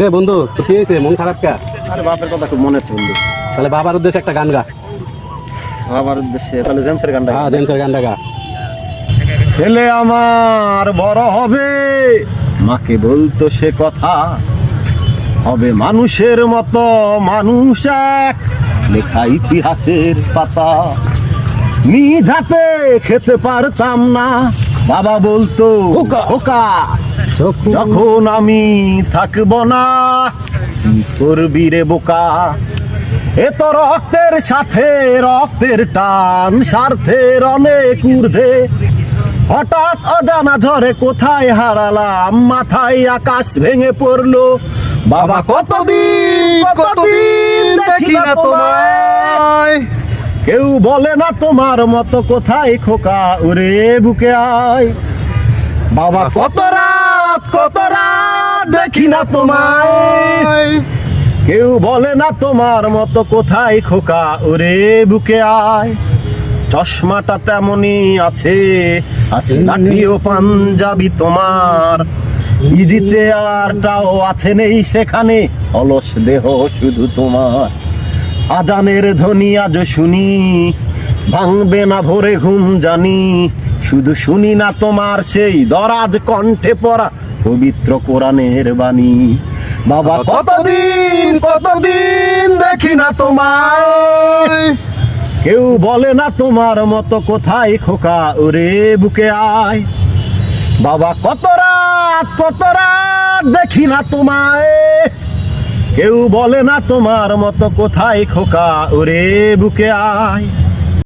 রে বন্ধু, তো কি হয়েছে? মন খারাপ কে? আরে বাপের কথা খুব মনে হচ্ছে বন্ধু। তাহলে বাবার উদ্দেশ্যে একটা গান গা। বাবার উদ্দেশ্যে তাহলে জেমসের গানটা। হ্যাঁ, জেমসের গানটা গা। ছেলে আমার বড় হবে, মাকে বলতো সে কথা, হবে মানুষের মতো মানুষ এক, লেখা ইতিহাসের পাতা। নিজাতে খেতে পারতাম না, বাবা বলতো খোকা, যখন আমি থাকবো না কি করবি রে বোকা। এ তো রক্তের সাথে রক্তের টান, স্বার্থের অনেক ঊর্ধ্বে, হঠাৎ অজানা ঝড়ে কোথায় হারালাম, মাথায় আকাশ ভেঙে পড়লো। বাবা কতদিন দেখি না তোমায়, কেউ বলে না তোমার মতো কোথায় খোকা, ওরে বুকে আয়। বাবা কত রাত দেখি না তোমায়, কেউ বলে না তোমার মতো কোথায় খোকা, ওরে বুকে আয়। চশমাটা তেমনই আছে লাঠি ও পাঞ্জাবি তোমার, ইজি চেয়ারটাও আছে নেই সেখানে, অলস দেহ শুধু তোমার। আজানের ধ্বনি আজ শুনি, ভাঙবে না ভোরে ঘুম জানি, শুধু শুনি না তোমার সেই দরাজ কণ্ঠে পড়া পবিত্র কোরআনের বাণী। বাবা কতদিন দেখি না তোমায়, কেউ বলে না তোমার মতো কোথায় খোকা, ওরে বুকে আয়। বাবা কত রাত দেখি না তোমায়, কেউ বলে না তোমার মতো কোথায় খোকা, ওরে বুকে আয়।